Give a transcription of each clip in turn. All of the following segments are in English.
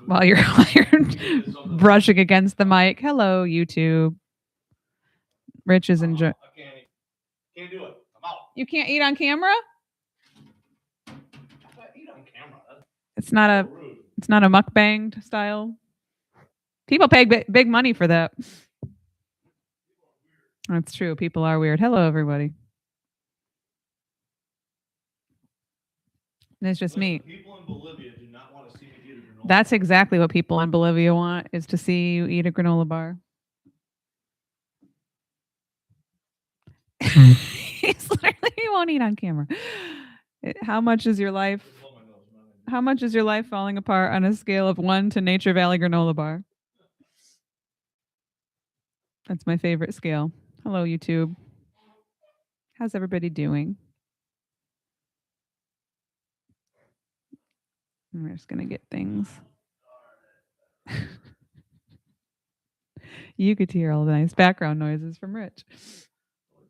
while you're brushing against the mic. Hello, YouTube. Rich is enjoying. Can't do it. I'm out. You can't eat on camera? I can't eat on camera. It's not a mukbang style. People pay big money for that. That's true. People are weird. Hello, everybody. And it's just me. People in Bolivia do not want to see me eat a granola. That's exactly what people in Bolivia want, is to see you eat a granola bar. He's literally, he won't eat on camera. How much is your life falling apart on a scale of 1 to Nature Valley granola bar? That's my favorite scale. Hello, YouTube. How's everybody doing? We're just going to get things. You could hear all the nice background noises from Rich.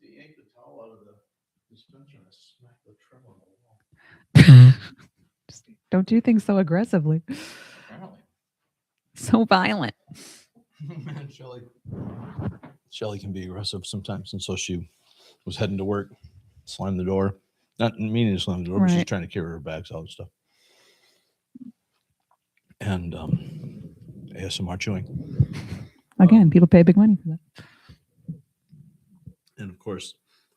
You yank the towel out of the dispenser and smack the trim on the wall. Just don't do things so aggressively. Apparently. So violent. Man, Shelly can be aggressive sometimes, and so she was heading to work, slammed the door. Not meaning to slam the door, but she's trying to carry her bags out and stuff. And ASMR chewing. Again, people pay big money for that. And of course,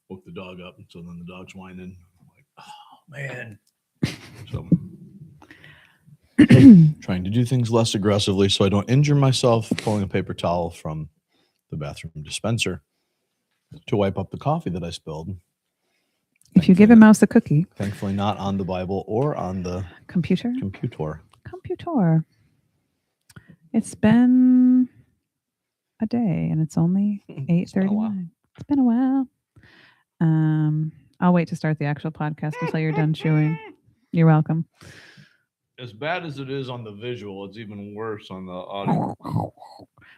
woke the dog up, and so then the dog's whining. I'm like, oh man. So trying to do things less aggressively so I don't injure myself, pulling a paper towel from the bathroom dispenser to wipe up the coffee that I spilled. If you give a mouse a cookie. Thankfully not on the Bible or on the computer. Computer. It's been a day and it's only 8:39. It's been a while. I'll wait to start the actual podcast until you're done chewing. You're welcome. As bad as it is on the visual, it's even worse on the audio.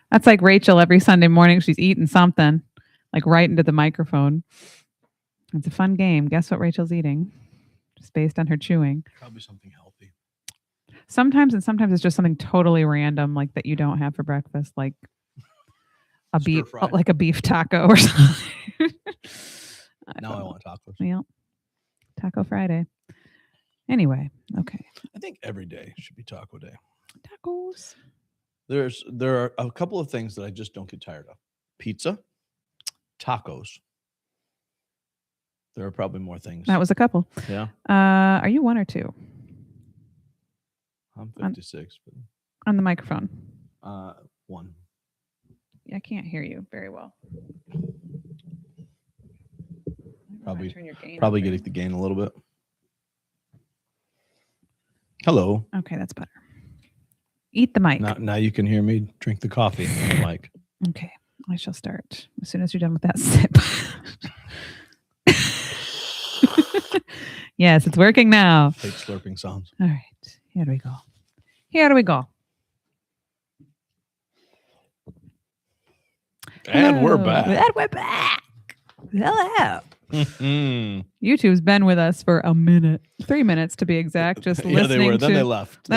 That's like Rachel every Sunday morning. She's eating something, like right into the microphone. It's a fun game. Guess what Rachel's eating? Just based on her chewing. Probably something healthy. Sometimes it's just something totally random, like that you don't have for breakfast, like a beef taco or something. Now I want tacos. Yeah. Taco Friday. Anyway, okay. I think every day should be taco day. Tacos. There are a couple of things that I just don't get tired of. Pizza, tacos. There are probably more things. That was a couple. Yeah. Are you 1 or 2? I'm 56. On the microphone. 1. I can't hear you very well. Probably getting the gain a little bit. Hello. Okay, that's better. Eat the mic. Now you can hear me drink the coffee on the mic. Okay, I shall start as soon as you're done with that sip. Yes, it's working now. Fake slurping sounds. All right, here we go. And we're back. Hello. YouTube's been with us for a minute, 3 minutes to be exact. Just listening. They were. Then they left.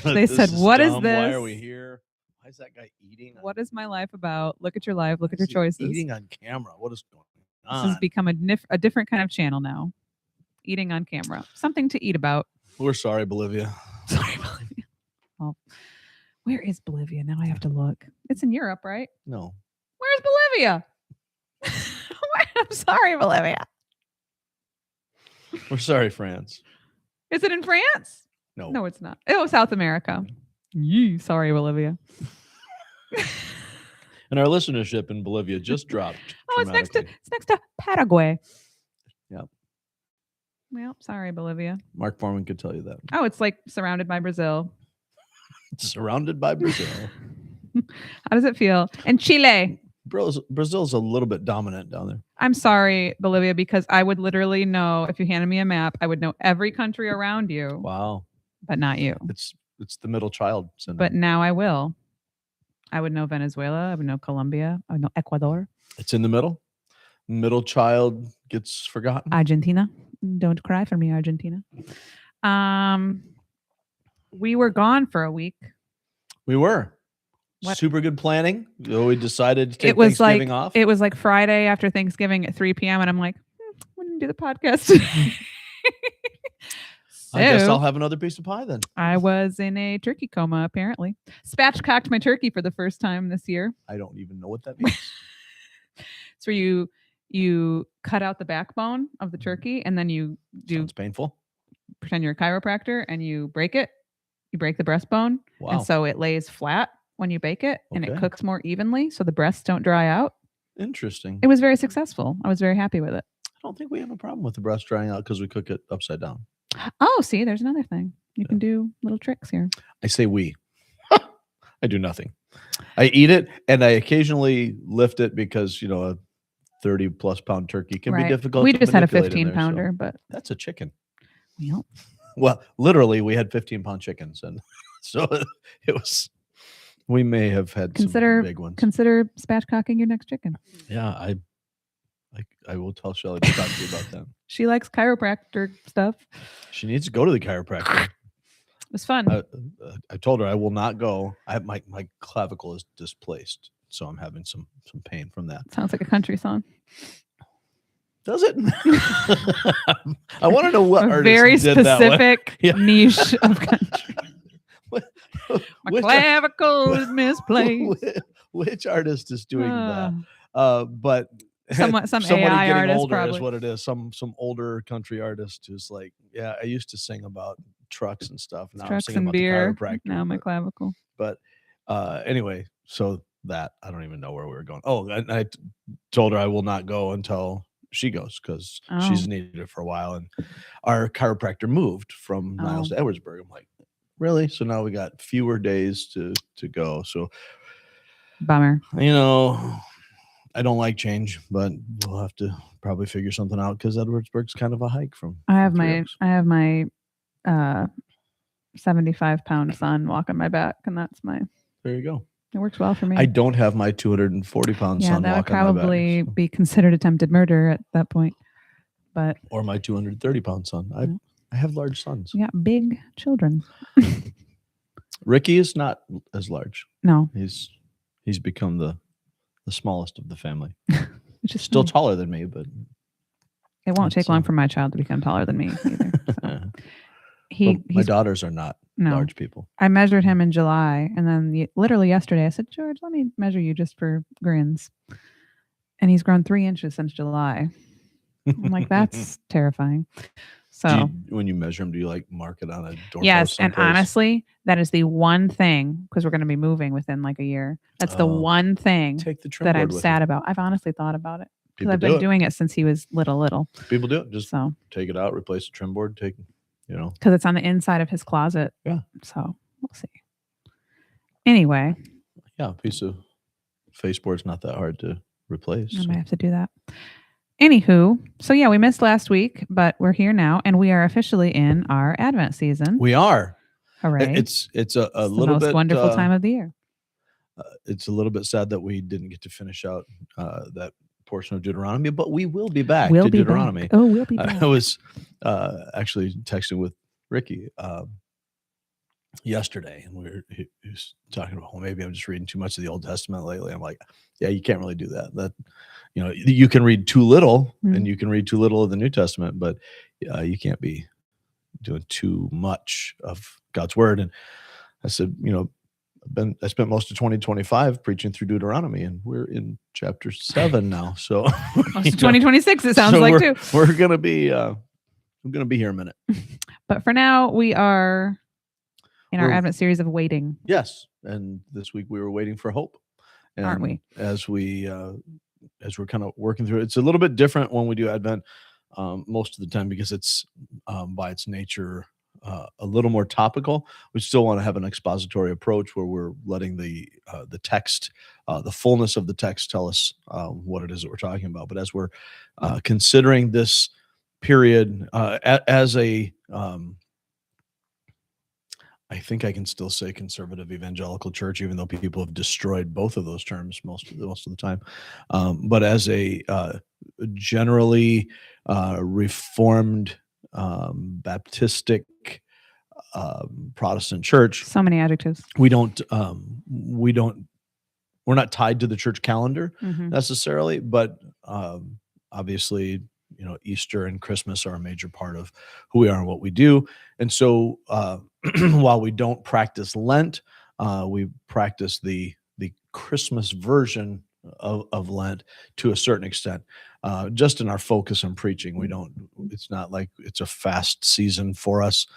They said, "What is this? Why are we here? Why is that guy eating? What is my life about? Look at your life. Look at your choices. Eating on camera. What is going on? This has become a different kind of channel now. Eating on camera. Something to eat about. We're sorry, Bolivia. Sorry, Bolivia. Oh, where is Bolivia? Now I have to look. It's in Europe, right? No. Where's Bolivia? I'm sorry, Bolivia. We're sorry, France. Is it in France? No. No, it's not. Oh, South America. Yee, sorry, Bolivia. And our listenership in Bolivia just dropped. Oh, it's next to Paraguay. Yep. Well, sorry, Bolivia. Mark Foreman could tell you that. Oh, it's like surrounded by Brazil. Surrounded by Brazil. How does it feel? And Chile. Brazil's a little bit dominant down there. I'm sorry, Bolivia, because I would literally know, if you handed me a map, I would know every country around you. Wow. But not you. It's the middle child syndrome. But now I will. I would know Venezuela. I would know Colombia. I would know Ecuador. It's in the middle. Middle child gets forgotten. Argentina. Don't cry for me, Argentina. We were gone for a week. We were. What? Super good planning. We decided to take It was Thanksgiving like off. it was like Friday after Thanksgiving at 3 p.m. and I'm like, we didn't do the podcast today. I guess I'll So have another piece of pie then. I was in a turkey coma apparently. Spatchcocked my turkey for the first time this year. I don't even know what that means. It's where you cut out the backbone of the turkey and then you do Sounds painful. pretend you're a chiropractor and you break it. You break the breastbone. Wow. And so it lays flat when you bake it and it Okay. cooks more evenly so the breasts don't dry out. Interesting. It was very successful. I was very happy with it. I don't think we have a problem with the breast drying out because we cook it upside down. Oh, see, there's another thing. You can do little tricks here. I say we. I do nothing. I eat it and I occasionally lift it because, a 30+ pound turkey can be Right. difficult. We to just had a manipulate in 15 there, so- pounder, but That's a chicken. well, Well, literally, we had 15-pound chickens, and so it was. We may have had Consider- some big ones. consider spatchcocking your next chicken. Yeah, I will tell Shelly to talk to you about that. She likes chiropractor stuff. She needs to go to the chiropractor. It was fun. I told her I will not go. My clavicle is displaced, so I'm having some pain from that. Sounds like a country song. Does it? I want to know what A artist very did that one. specific Yeah. niche of country. My Which- clavicle is misplaced. Which artist is doing that? Uh, But some somebody AI getting artist older probably. is what it is. Some older country artist who's like, yeah, I used to sing about trucks and stuff. Now I'm Trucks singing and about beer. the chiropractor. Now my clavicle. But anyway, so that I don't even know where we were going. Oh, and I told her I will not go until she goes because she's Oh. needed it for a while. And our chiropractor moved from Niles to Edwardsburg. I'm like, really? So now we got fewer days to go. So Bummer. I don't like change, but we'll have to probably figure something out because Edwardsburg's kind of a hike from. I have Three Oaks. my 75-pound son walking my back, and that's There you go. it works well for me. I don't have my 240-pound yeah, son that would walking my probably back, be considered attempted murder at that point. But or my 230-pound son. Yeah. I have large sons. we got big children. Ricky is not as large. No, He's become the smallest of the family. which is Still fine. taller than me, but It won't take it's, long for my child to become taller than me either. So. well, my He's daughters are not no. large people. I measured him in July, and then literally yesterday I said, George, let me measure you just for grins. And he's grown 3 inches since July. I'm like, that's terrifying. So When you measure them, do you mark it on a doorpost? yes, and someplace? honestly, that is the one thing because we're going to be moving within like a year. That's the Oh. one thing Take the trim that board I'm with sad you. about. I've honestly thought about it because People I've do been it. doing it since he was little. People do it. Just So take it out, replace the trim board, because it's on the inside of his closet. Yeah. So we'll see. Anyway, yeah, a piece of face board's not that hard to replace. I so. might have to do that. Anywho, so yeah, we missed last week, but we're here now, and we are officially in our Advent season. We are. Hooray! It's a It's the little most bit wonderful time of the year. It's a little bit sad that we didn't get to finish out that portion of Deuteronomy, but we will be back We'll to be Deuteronomy. back. Oh, we'll be back. I was actually texting with Ricky yesterday, and he was talking about, well, maybe I'm just reading too much of the Old Testament lately. I'm like, yeah, you can't really do that. That you can read too little, and you can read too little of the New Testament, but you can't be doing too much of God's word. And I said, I spent most of 2025 preaching through Deuteronomy, and we're in chapter 7 now. So Most of 2026, it sounds so like we're, too. We're gonna be I'm gonna be here a minute. But for now, we are in our We're- Advent series of waiting, Yes, and this week we were waiting for hope, and aren't we? As we're kind of working through it, it's a little bit different when we do Advent most of the time because it's by its nature a little more topical. We still want to have an expository approach where we're letting the text, the fullness of the text, tell us what it is that we're talking about. But as we're considering this period as a I think I can still say conservative evangelical church, even though people have destroyed both of those terms most of the time. But as a generally reformed Baptistic Protestant church, So many adjectives. we're not tied to the church calendar Mhm. necessarily, but obviously, Easter and Christmas are a major part of who we are and what we do. And so, while we don't practice Lent, we practice the Christmas version of Lent to a certain extent. Just in our focus on preaching, we don't. It's not like it's a fast season for us.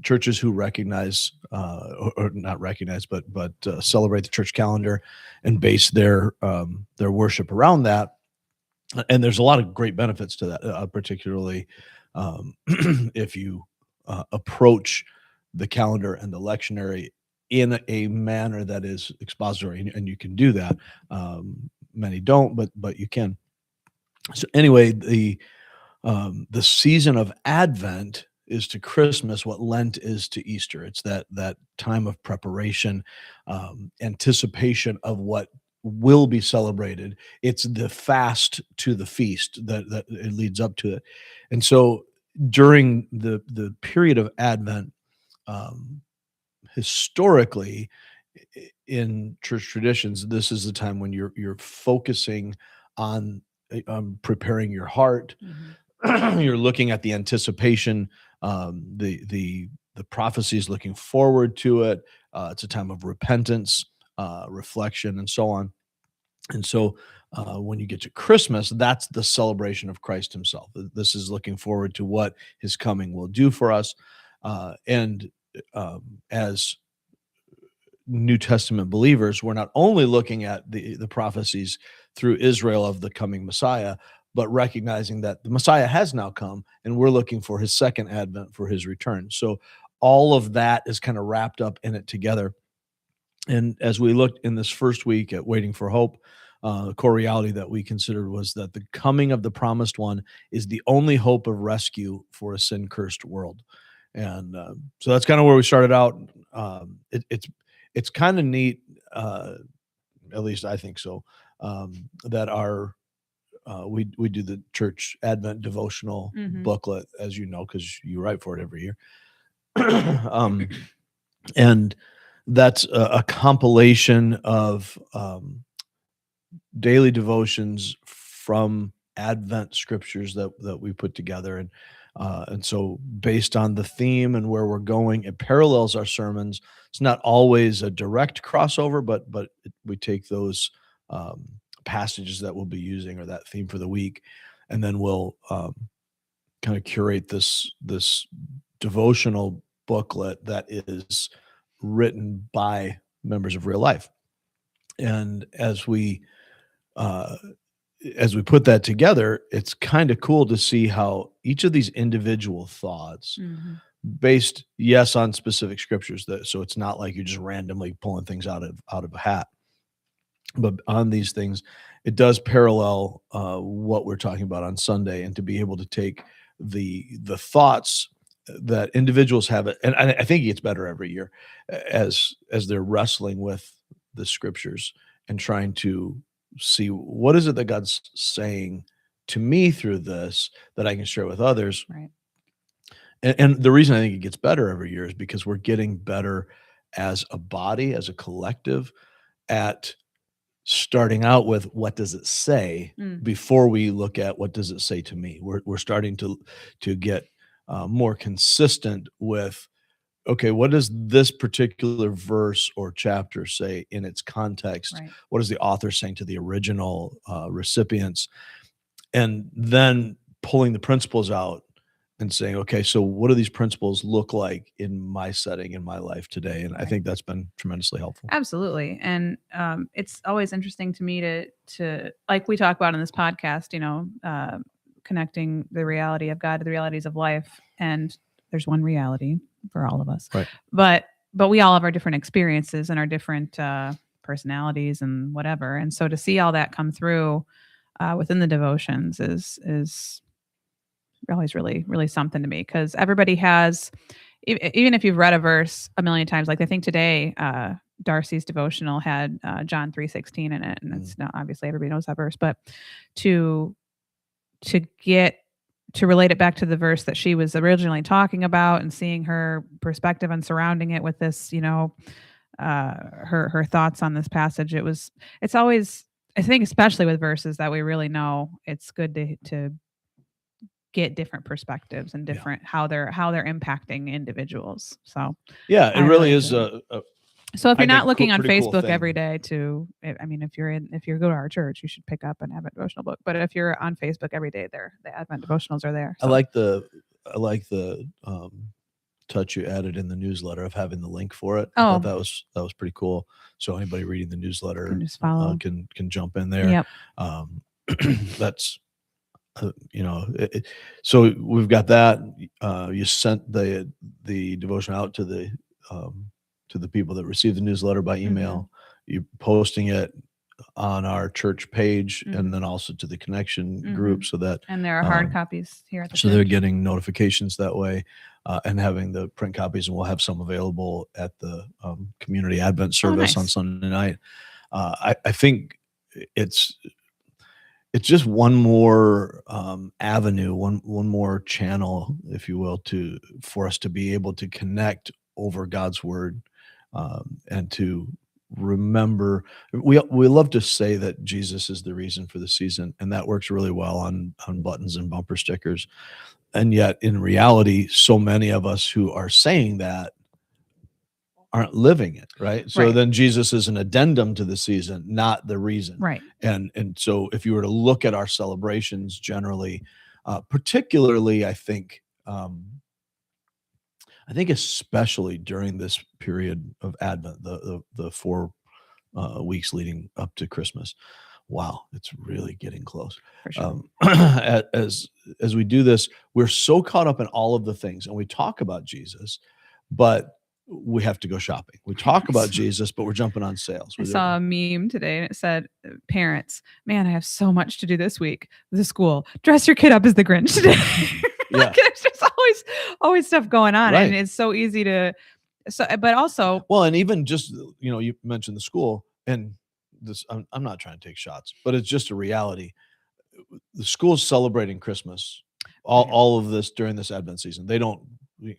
Churches who recognize or not recognize, but celebrate the church calendar and base their worship around that. And there's a lot of great benefits to that, particularly if you approach the calendar and the lectionary in a manner that is expository, and you can do that. Many don't, but you can. So anyway, the season of Advent is to Christmas what Lent is to Easter. It's that time of preparation, anticipation of what will be celebrated. It's the fast to the feast that it leads up to it. And so during the period of Advent, historically in church traditions, this is the time when you're focusing on preparing your heart. You're looking at the anticipation, the prophecies, looking forward to it. It's a time of repentance, reflection, and so on. And so, when you get to Christmas, that's the celebration of Christ Himself. This is looking forward to what His coming will do for us, and as New Testament believers, we're not only looking at the prophecies through Israel of the coming Messiah, but recognizing that the Messiah has now come, and we're looking for His second advent, for His return. So all of that is kind of wrapped up in it together. And as we looked in this first week at Waiting for Hope, the core reality that we considered was that the coming of the promised one is the only hope of rescue for a sin-cursed world. And so that's kind of where we started out. It's kind of neat, at least I think so, that we do the church Advent devotional booklet, as you know, because you write for it every year. And that's a compilation of daily devotions from Advent scriptures that we put together. And so based on the theme and where we're going, it parallels our sermons. It's not always a direct crossover, but we take those passages that we'll be using or that theme for the week, and then we'll kind of curate this devotional booklet that is written by members of Real Life. And as we put that together, it's kind of cool to see how each of these individual thoughts, based, yes, on specific scriptures, so it's not like you're just randomly pulling things out of a hat, but on these things, it does parallel what we're talking about on Sunday, and to be able to take the thoughts that individuals have, and I think it gets better every year as they're wrestling with the scriptures and trying to see what is it that God's saying to me through this that I can share with others. Right. And the reason I think it gets better every year is because we're getting better as a body, as a collective, at starting out with what does it say before we look at what does it say to me. We're starting to get more consistent with, okay, what does this particular verse or chapter say in its context? Right. What is the author saying to the original recipients? And then pulling the principles out and saying, okay, so what do these principles look like in my setting, in my life today? And I think that's been tremendously helpful. Absolutely. And it's always interesting to me to like we talk about in this podcast, connecting the reality of God to the realities of life. And there's one reality for all of us, right? But we all have our different experiences and our different personalities and whatever. And so to see all that come through within the devotions is always really, really something to me, because everybody has, even if you've read a verse a million times, like I think today, Darcy's devotional had John 3:16 in it, and it's not, obviously everybody knows that verse, but to get to relate it back to the verse that she was originally talking about and seeing her perspective and surrounding it with this, her thoughts on this passage. It's always, I think, especially with verses that we really know, it's good to get different perspectives and Yeah. different how they're impacting individuals. So Yeah, it I really really is enjoy a so if I you're think not looking on pretty cool Facebook thing. every day I mean, if you go to our church, you should pick up an Advent devotional book. But if you're on Facebook every day, the Advent devotionals are there. I So like the touch you added in the newsletter of having the link for it. I thought Oh. that was pretty cool. So anybody reading the newsletter Can just follow. can jump in there. Yep. That's so we've got that. You sent the devotion out to the people that receive the newsletter by email. You're posting it on our church page and then also to the connection group, so that And there are hard copies here at the so church. they're getting notifications that way, and having the print copies, and we'll have some available at the community Advent service on nice. Sunday night. I think it's just one more avenue, one more channel, if you will, for us to be able to connect over God's word, and to remember. We love to say that Jesus is the reason for the season, and that works really well on buttons and bumper stickers. And yet, in reality, so many of us who are saying that aren't living it, right? So Right. then Jesus is an addendum to the season, not the reason. Right. And so if you were to look at our celebrations generally, particularly, I think especially during this period of Advent, the 4 weeks leading up to Christmas, wow, it's really getting close. For sure. As we do this, we're so caught up in all of the things, and we talk about Jesus, but we have to go shopping. We talk about Jesus, but we're jumping on sales. I saw a meme today and it said, parents, man, I have so much to do this week with the school. Dress your kid up as the Grinch today. Like, there's just always stuff going on. Right. And it's so easy but also. Well, and even just, you mentioned the school, and this, I'm not trying to take shots, but it's just a reality. The school's celebrating Christmas, all of this during this Advent season.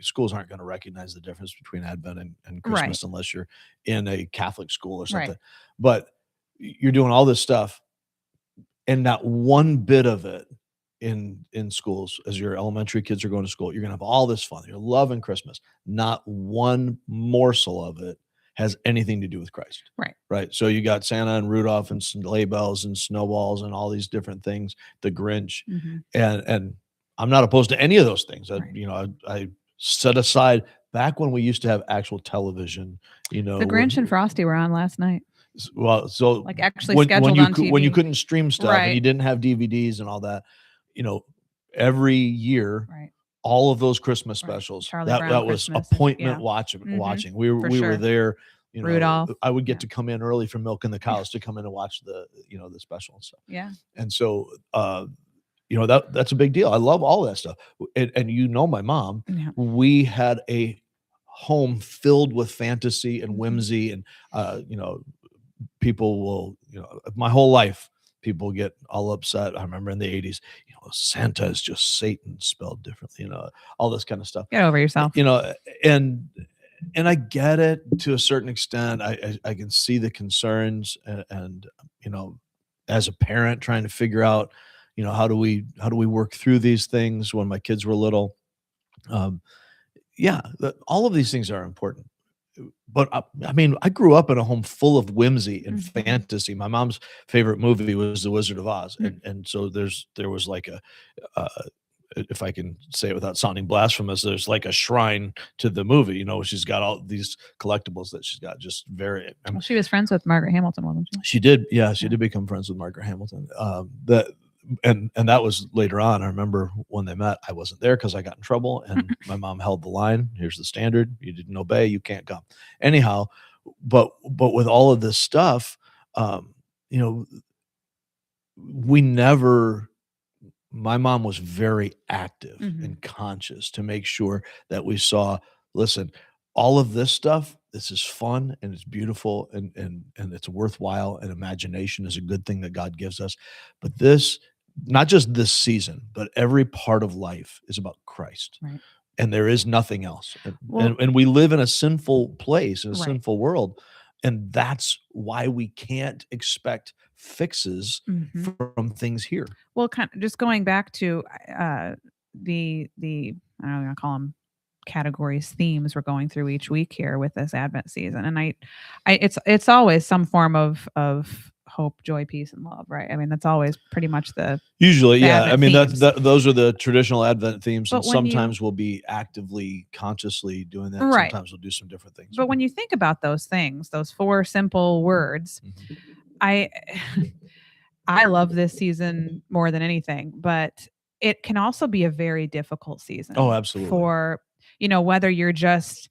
Schools aren't going to recognize the difference between Advent and Christmas, right, unless you're in a Catholic school or something. Right. But you're doing all this stuff, and not one bit of it in schools, as your elementary kids are going to school, you're going to have all this fun. You're loving Christmas. Not one morsel of it has anything to do with Christ. Right. Right. So you got Santa and Rudolph and sleigh bells and snowballs and all these different things, the Grinch. And I'm not opposed to any of those things. Right. I set aside back when we used to have actual television, the Grinch and Frosty were on last night. Well, so like actually scheduled on TV. When you couldn't stream stuff, right, and you didn't have DVDs and all that, every year, right, all of those Christmas specials, right. that was Christmas appointment watching. We were there. Rudolph. I would get to come in early from milking the cows to come in and watch the special and stuff. Yeah. And so that's a big deal. I love all that stuff. And my mom, we had a home filled with fantasy and whimsy, and people will, my whole life, people get all upset. I remember in the 80s, Santa is just Satan spelled differently, all this kind of stuff. Get over yourself. And I get it to a certain extent. I can see the concerns, and as a parent trying to figure out, how do we work through these things when my kids were little. All of these things are important. But I grew up in a home full of whimsy and fantasy. My mom's favorite movie was The Wizard of Oz. And so there was like if I can say it without sounding blasphemous, there's like a shrine to the movie. She's got all these collectibles that she's got, just very. Well, she was friends with Margaret Hamilton, wasn't she? She did. Yeah, she did become friends with Margaret Hamilton. And that was later on. I remember when they met, I wasn't there because I got in trouble, and my mom held the line. Here's the standard. You didn't obey, you can't come. Anyhow, but with all of this stuff, my mom was very active and conscious to make sure that we saw, listen, all of this stuff, this is fun and it's beautiful and it's worthwhile, and imagination is a good thing that God gives us. But this not just this season, but every part of life is about Christ. Right. And there is nothing else. Well- And we live in a sinful place, in a Right. sinful world. And that's why we can't expect fixes Mhm. from things here. Well, kind of just going back to the I don't know, I call them categories, themes we're going through each week here with this Advent season, and it's always some form of hope, joy, peace, and love, right? I mean, that's always pretty much Usually, the yeah. I Advent mean, themes. those are the traditional Advent themes, and But when you- sometimes we'll be actively, consciously doing that. Right. Sometimes we'll do some different things. But when you think about those things, those 4 simple words, Mhm. I love this season more than anything, but it can also be a very difficult season. Oh, absolutely. For, whether you're just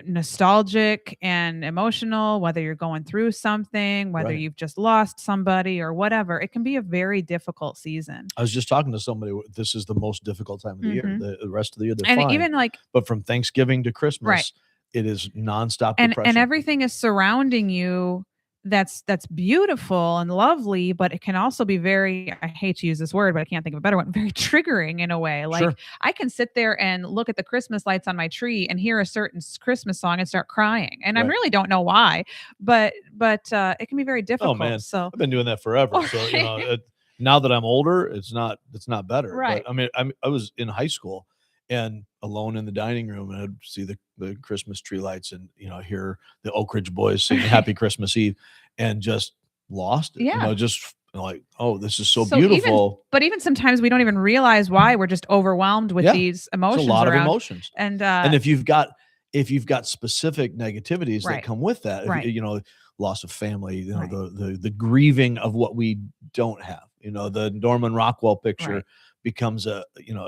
nostalgic and emotional, whether you're going through something, whether Right. you've just lost somebody or whatever, it can be a very difficult season. I was just talking to somebody. This is the most difficult time of the year. Mhm. The rest of the year, they're And fine. even like, But from Thanksgiving to Christmas, Right. it is nonstop and depression. everything is surrounding you that's beautiful and lovely, but it can also be very, I hate to use this word, but I can't think of a better one, very triggering in a way. Like, Sure. I can sit there and look at the Christmas lights on my tree and hear a certain Christmas song and start crying, and I Right. really don't know why, but it can be very difficult. man. So I've been doing that forever. So now that I'm older, it's not better. Right. But I mean, I was in high school and alone in the dining room, and I'd see the Christmas tree lights, and hear the Oak Ridge Boys sing Happy Christmas Eve, and just lost it. Yeah. Just like, oh, this is so So even- beautiful. but even sometimes we don't even realize why. We're just overwhelmed with Yeah. these It's emotions a lot around. of emotions. And And if you've got specific negativities that Right. come with that, if, Right. loss of family, Right. the grieving of what we don't have, the Norman Rockwell picture Right. becomes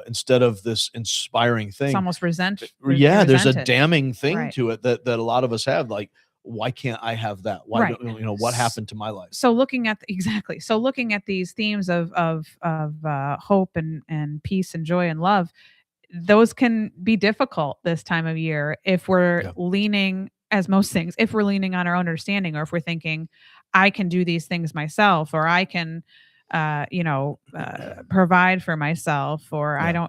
instead of this inspiring it's thing, almost resent. yeah, there's a resented. damning thing Right. to it that a lot of us have. Like, why can't I have that? Why Right. don't, what happened to my life? So looking at these themes of hope and peace and joy and love, those can be difficult this time of year if we're Yeah. leaning, as most things, if we're leaning on our own understanding, or if we're thinking, I can do these things myself, or I can provide for myself, or I Yeah.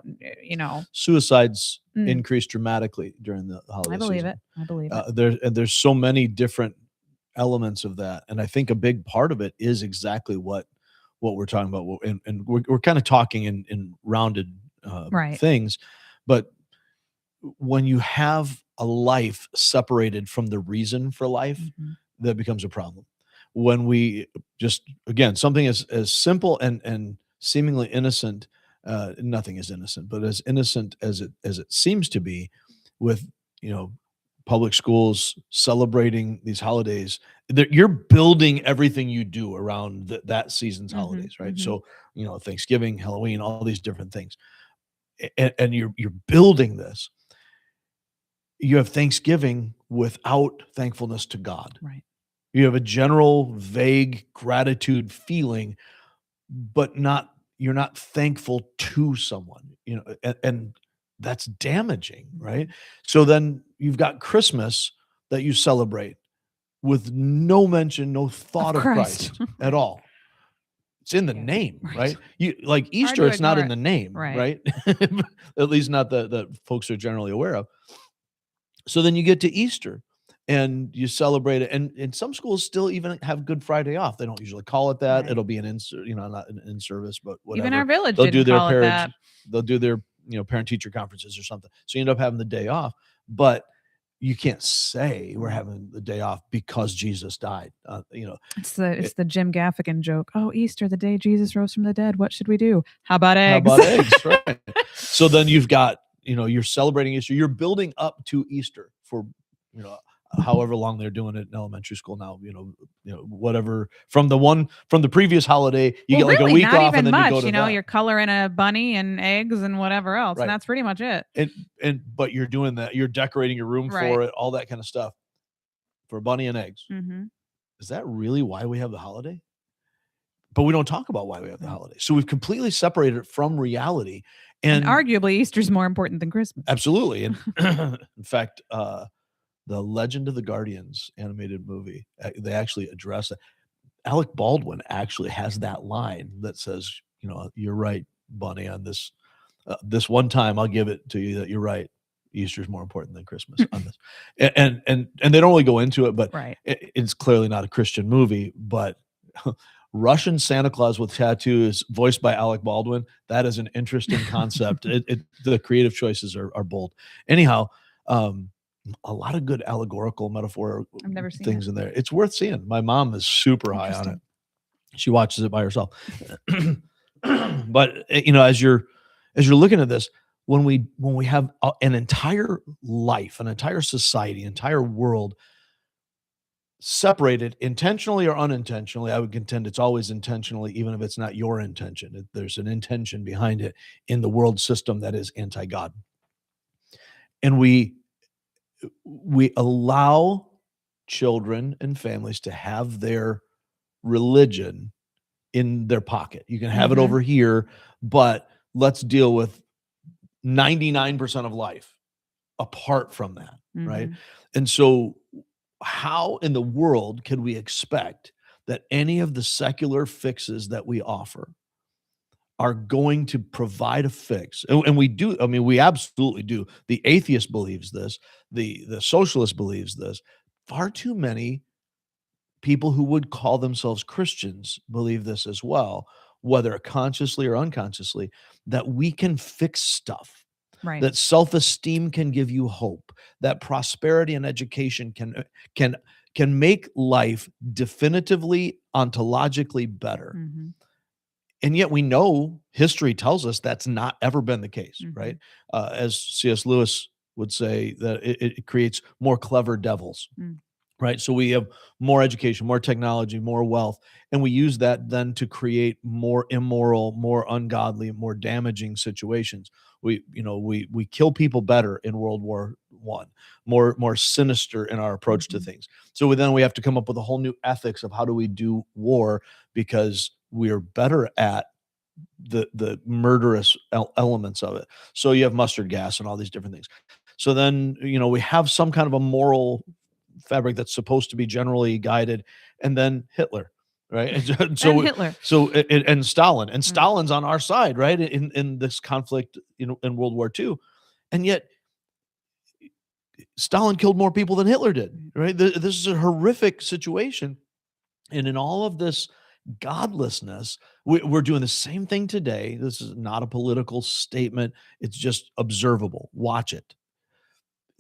don't, Suicides Mm. increased dramatically during the holiday I believe season. it. I believe it. There's so many different elements of that, and I think a big part of it is exactly what we're talking about, and we're kind of talking in rounded Right. things, but when you have a life separated from the reason for life, Mhm. that becomes a problem. When we just, again, something as simple and seemingly innocent, nothing is innocent, but as innocent as it seems to be, with public schools celebrating these holidays, that you're building everything you do around that season's Mhm, holidays, right? mhm. So Thanksgiving, Halloween, all these different things, and you're building this. You have Thanksgiving without thankfulness to God. Right. You have a general vague gratitude feeling, but you're not thankful to someone, and that's damaging, right? So then you've got Christmas that you celebrate with no mention, no thought of Christ at all. It's in the Yeah, name, right. right? You like Easter, to it's not ignore in it. the name, Right. right? At least not that folks are generally aware of. So then you get to Easter and you celebrate it. And some schools still even have Good Friday off. They don't usually call it that. Right. It'll be an not an in-service, but whatever. Even our village They'll didn't do their call it that. they'll do their parent-teacher conferences or something. So you end up having the day off. But you can't say we're having the day off because Jesus died. It's the Jim Gaffigan joke. Oh, Easter, the day Jesus rose from the dead. What should we do? How about eggs? How about eggs? Right. So then you've got, you're celebrating Easter. You're building up to Easter for, however long they're doing it in elementary school now, whatever from the previous holiday, you get like really, a week not off even and then much. you go to that. You're coloring a bunny and eggs and whatever else, Right. and that's pretty much it. But you're doing that. You're decorating your room Right. for it, all that kind of stuff for bunny and eggs. Mm-hmm. Is that really why we have the holiday? But we don't talk about why we have the Right. holiday. So we've completely separated it from reality. And arguably, Easter's more important than Christmas. Absolutely. And in fact, the Legend of the Guardians animated movie, they actually address it. Alec Baldwin actually has that line that says, "You're right, Bunny, on this this one time I'll give it to you that you're right. Easter's more important than Christmas on this." And they don't really go into it, but Right. it's clearly not a Christian movie, but Russian Santa Claus with tattoos voiced by Alec Baldwin, that is an interesting concept. The creative choices are bold. Anyhow, a lot of good allegorical metaphor I've never seen things it. in there. It's worth seeing. My mom is super high on it. She watches it by herself. But as you're looking at this, when we have an entire life, an entire society, entire world separated intentionally or unintentionally, I would contend it's always intentionally, even if it's not your intention. There's an intention behind it in the world system that is anti-God. And we allow children and families to have their religion in their pocket. You can have it over here, but let's deal with 99% of life apart from that, right? And so how in the world can we expect that any of the secular fixes that we offer are going to provide a fix? And we do. I mean, we absolutely do. The atheist believes this. The socialist believes this. Far too many people who would call themselves Christians believe this as well, whether consciously or unconsciously, that we can fix stuff. Right. That self-esteem can give you hope, that prosperity and education can make life definitively ontologically better. And yet we know history tells us that's not ever been the case, right? As C.S. Lewis would say, that it creates more clever devils, right? So we have more education, more technology, more wealth, and we use that then to create more immoral, more ungodly, more damaging situations. We kill people better in World War I, more sinister in our approach to things. So we have to come up with a whole new ethics of how do we do war, because we are better at the murderous elements of it. So you have mustard gas and all these different things. So then we have some kind of a moral fabric that's supposed to be generally guided, and then Hitler, right? And so And Hitler. And Stalin, and Stalin's on our side, right? In this conflict, in World War II, and yet Stalin killed more people than Hitler did, right? This is a horrific situation, and in all of this godlessness, we're doing the same thing today. This is not a political statement; it's just observable. Watch it.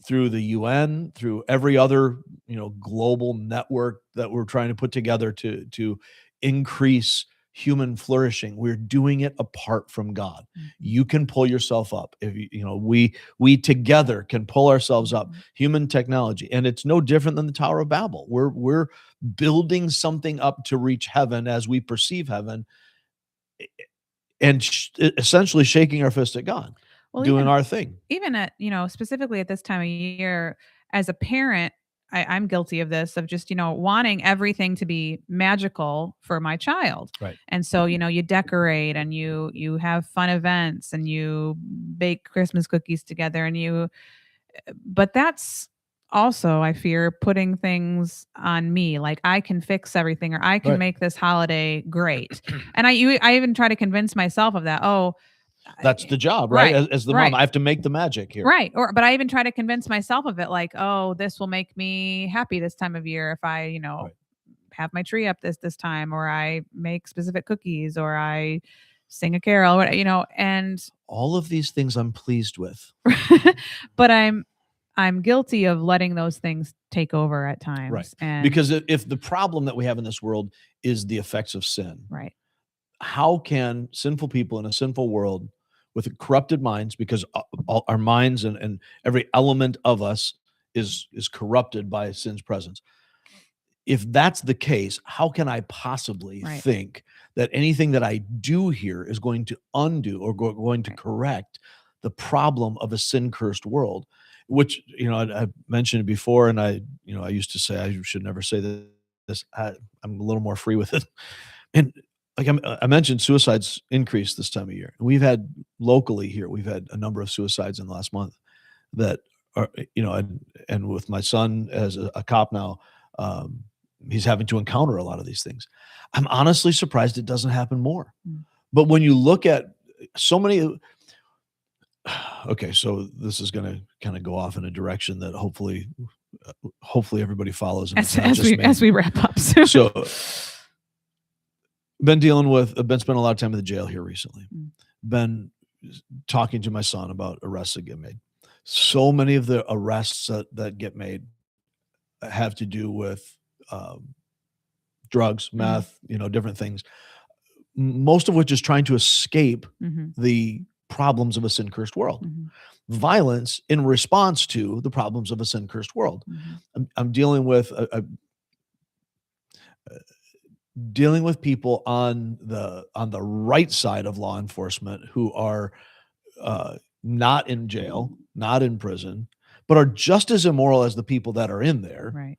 Through the UN, through every other global network that we're trying to put together to increase human flourishing, we're doing it apart from God. You can pull yourself up if we together can pull ourselves up. Human technology, and it's no different than the Tower of Babel. We're building something up to reach heaven as we perceive heaven, and essentially shaking our fist at God. Well, doing our thing. Even at, specifically at this time of year, as a parent, I'm guilty of this, of just, wanting everything to be magical for my child. Right. And so, you decorate and you have fun events and you bake Christmas cookies together but that's also, I fear, putting things on me. Like I can fix everything, or I can make this holiday great. And I even try to convince myself of that. Oh, that's the job, right? As the mom, I have to make the magic here. Right. But I even try to convince myself of it, like, oh, this will make me happy this time of year if I, have my tree up this time, or I make specific cookies, or I sing a carol, and all of these things I'm pleased with. But I'm guilty of letting those things take over at times. Right. And because if the problem that we have in this world is the effects of sin, right, how can sinful people in a sinful world with corrupted minds, because all our minds and every element of us is corrupted by sin's presence. If that's the case, how can I possibly think that anything that I do here is going to undo or going to correct the problem of a sin-cursed world? Which, I mentioned it before, and I used to say I should never say this. I'm a little more free with it. And like I mentioned, suicides increased this time of year. We've had locally here, we've had a number of suicides in the last month that are, and with my son as a cop now, he's having to encounter a lot of these things. I'm honestly surprised it doesn't happen more. Mm. But when you look at so many, okay, so this is going to kind of go off in a direction that hopefully everybody follows. And it's not just me. As we wrap up. So been spending a lot of time in the jail here recently. Mm. Been talking to my son about arrests that get made. So many of the arrests that get made have to do with drugs, meth, different things. Most of which is trying to escape the problems of a sin-cursed world. Violence in response to the problems of a sin-cursed world. I'm dealing with people on the right side of law enforcement who are not in jail, not in prison, but are just as immoral as the people that are in there. Right.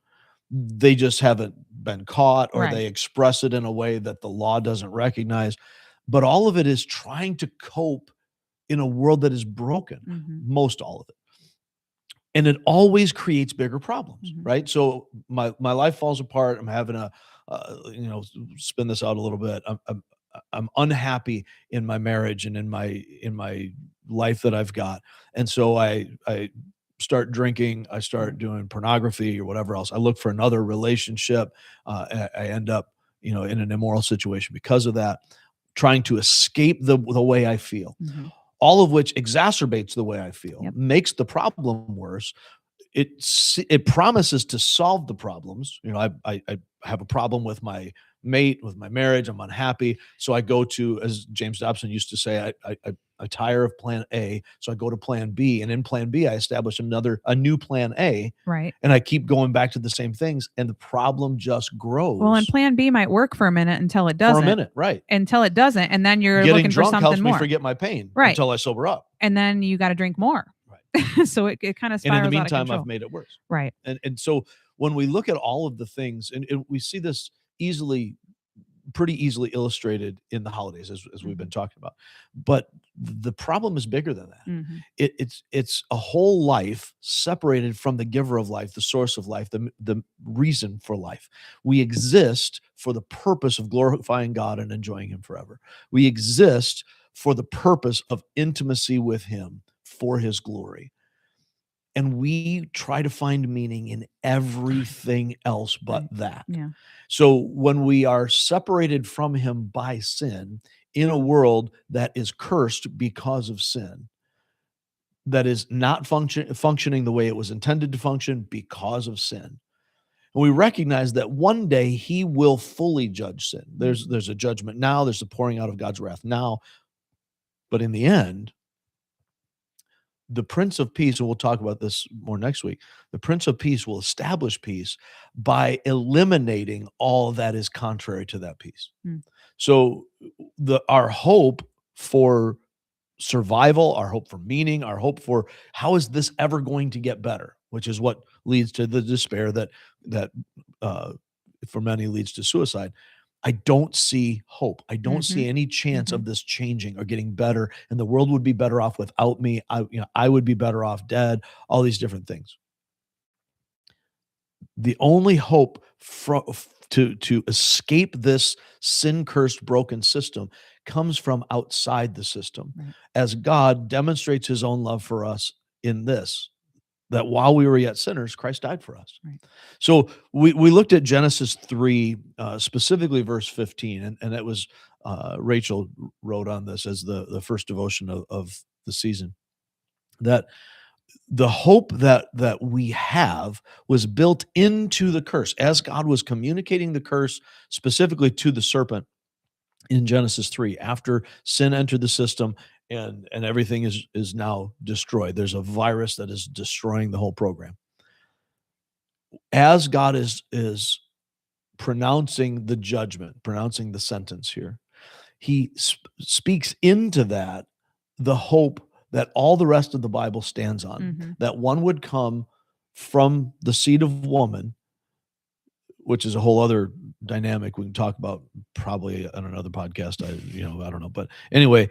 They just haven't been caught, or Right. they express it in a way that the law doesn't recognize. But all of it is trying to cope in a world that is broken, most all of it. And it always creates bigger problems, right? So my life falls apart. I'm having a, spin this out a little bit. I'm unhappy in my marriage and in my life that I've got. And so I start drinking, I start doing pornography or whatever else. I look for another relationship. I end up, in an immoral situation because of that, trying to escape the way I feel. All of which exacerbates the way I feel, makes the problem worse. It promises to solve the problems. I have a problem with my mate, with my marriage. I'm unhappy. So I go to, as James Dobson used to say, I tire of plan A. So I go to plan B. And in plan B, I establish a new plan A. Right. And I keep going back to the same things. And the problem just grows. Well, and plan B might work for a minute until it doesn't. For a minute, right. Until it doesn't. And then you're Getting looking for drunk something helps more. me forget my pain Right. until I sober up. And then you got to drink more. Right. So it kind of spirals out of And in the meantime, control. I've made it worse. Right. And so when we look at all of the things, and we see this pretty easily illustrated in the holidays, as we've been talking about, but the problem is bigger than that. It's a whole life separated from the giver of life, the source of life, the reason for life. We exist for the purpose of glorifying God and enjoying him forever. We exist for the purpose of intimacy with him for his glory. And we try to find meaning in everything else but that. Yeah. So when we are separated from him by sin in a world that is cursed because of sin, that is not functioning the way it was intended to function because of sin, and we recognize that one day he will fully judge sin. There's a judgment now. There's a pouring out of God's wrath now. But in the end, the Prince of Peace, and we'll talk about this more next week, the Prince of Peace will establish peace by eliminating all that is contrary to that peace. So our hope for survival, our hope for meaning, our hope for how is this ever going to get better, which is what leads to the despair that for many leads to suicide. I don't see hope. I don't see any chance of this changing or getting better, and the world would be better off without me. I would be better off dead, all these different things. The only hope to escape this sin-cursed, broken system comes from outside the system, as God demonstrates his own love for us in this, that while we were yet sinners, Christ died for us. Right. So we looked at Genesis 3, specifically verse 15, and it was Rachel wrote on this as the first devotion of the season, that the hope that we have was built into the curse. As God was communicating the curse specifically to the serpent in Genesis 3, after sin entered the system, and everything is now destroyed. There's a virus that is destroying the whole program. As God is pronouncing the judgment, pronouncing the sentence here, he speaks into that the hope that all the rest of the Bible stands on, that one would come from the seed of woman, which is a whole other dynamic we can talk about probably on another podcast. I don't know. But anyway,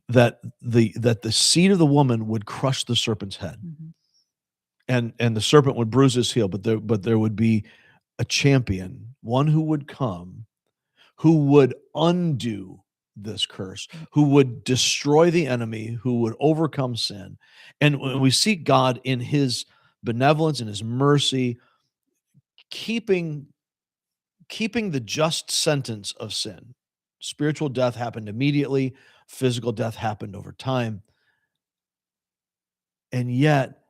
that the seed of the woman would crush the serpent's head, and the serpent would bruise his heel, but there would be a champion, one who would come, who would undo this curse, who would destroy the enemy, who would overcome sin. And when we see God in his benevolence and his mercy, keeping the just sentence of sin. Spiritual death happened immediately, physical death happened over time. And yet,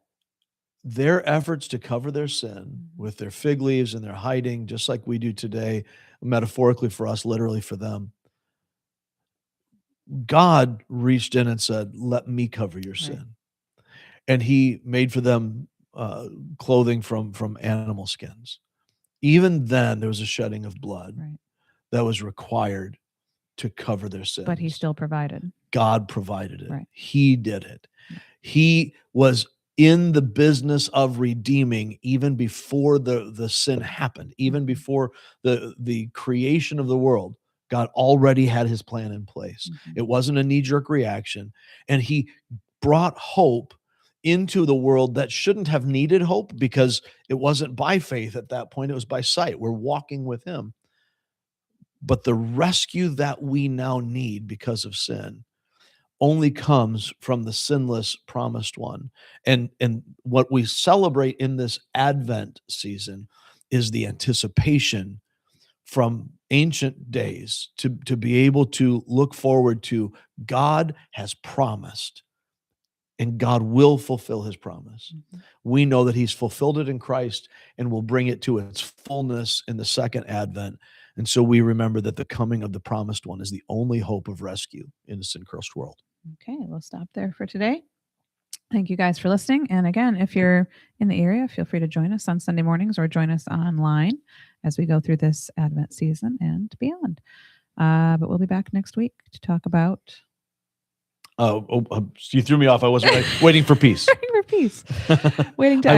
their efforts to cover their sin with their fig leaves and their hiding, just like we do today, metaphorically for us, literally for them, God reached in and said, "Let me cover your sin." And he made for them clothing from animal skins. Even then, there was a shedding of blood that was required to cover their sins. But he still provided. God provided it. Right. He did it. He was in the business of redeeming even before the sin happened, even before the creation of the world. God already had his plan in place. It wasn't a knee-jerk reaction. And he brought hope into the world that shouldn't have needed hope because it wasn't by faith at that point. It was by sight. We're walking with him. But the rescue that we now need because of sin only comes from the sinless promised one. And what we celebrate in this Advent season is the anticipation from ancient days to be able to look forward to God has promised and God will fulfill his promise. We know that he's fulfilled it in Christ and will bring it to its fullness in the second Advent. And so we remember that the coming of the promised one is the only hope of rescue in a sin-cursed world. Okay, we'll stop there for today. Thank you guys for listening. And again, if you're in the area, feel free to join us on Sunday mornings or join us online as we go through this Advent season and beyond. But we'll be back next week to talk about... You threw me off. I wasn't waiting for peace. Waiting for peace. Waiting to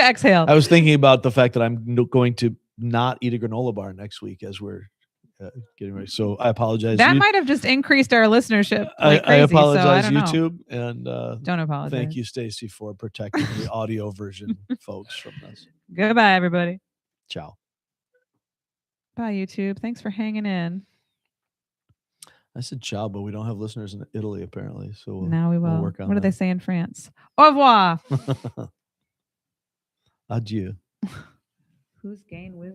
exhale. I was thinking about the fact that I'm going to not eat a granola bar next week as we're getting ready. So I apologize. That might have just increased our listenership like crazy. I apologize, so I don't YouTube. And don't apologize. Thank you, Stacy, for protecting the audio version folks from this. Goodbye, everybody. Ciao. Bye, YouTube. Thanks for hanging in. I said ciao, but we don't have listeners in Italy, apparently. So now we will. We'll work on what do that. they say in France? Au revoir. Adieu. Who's gained wisdom?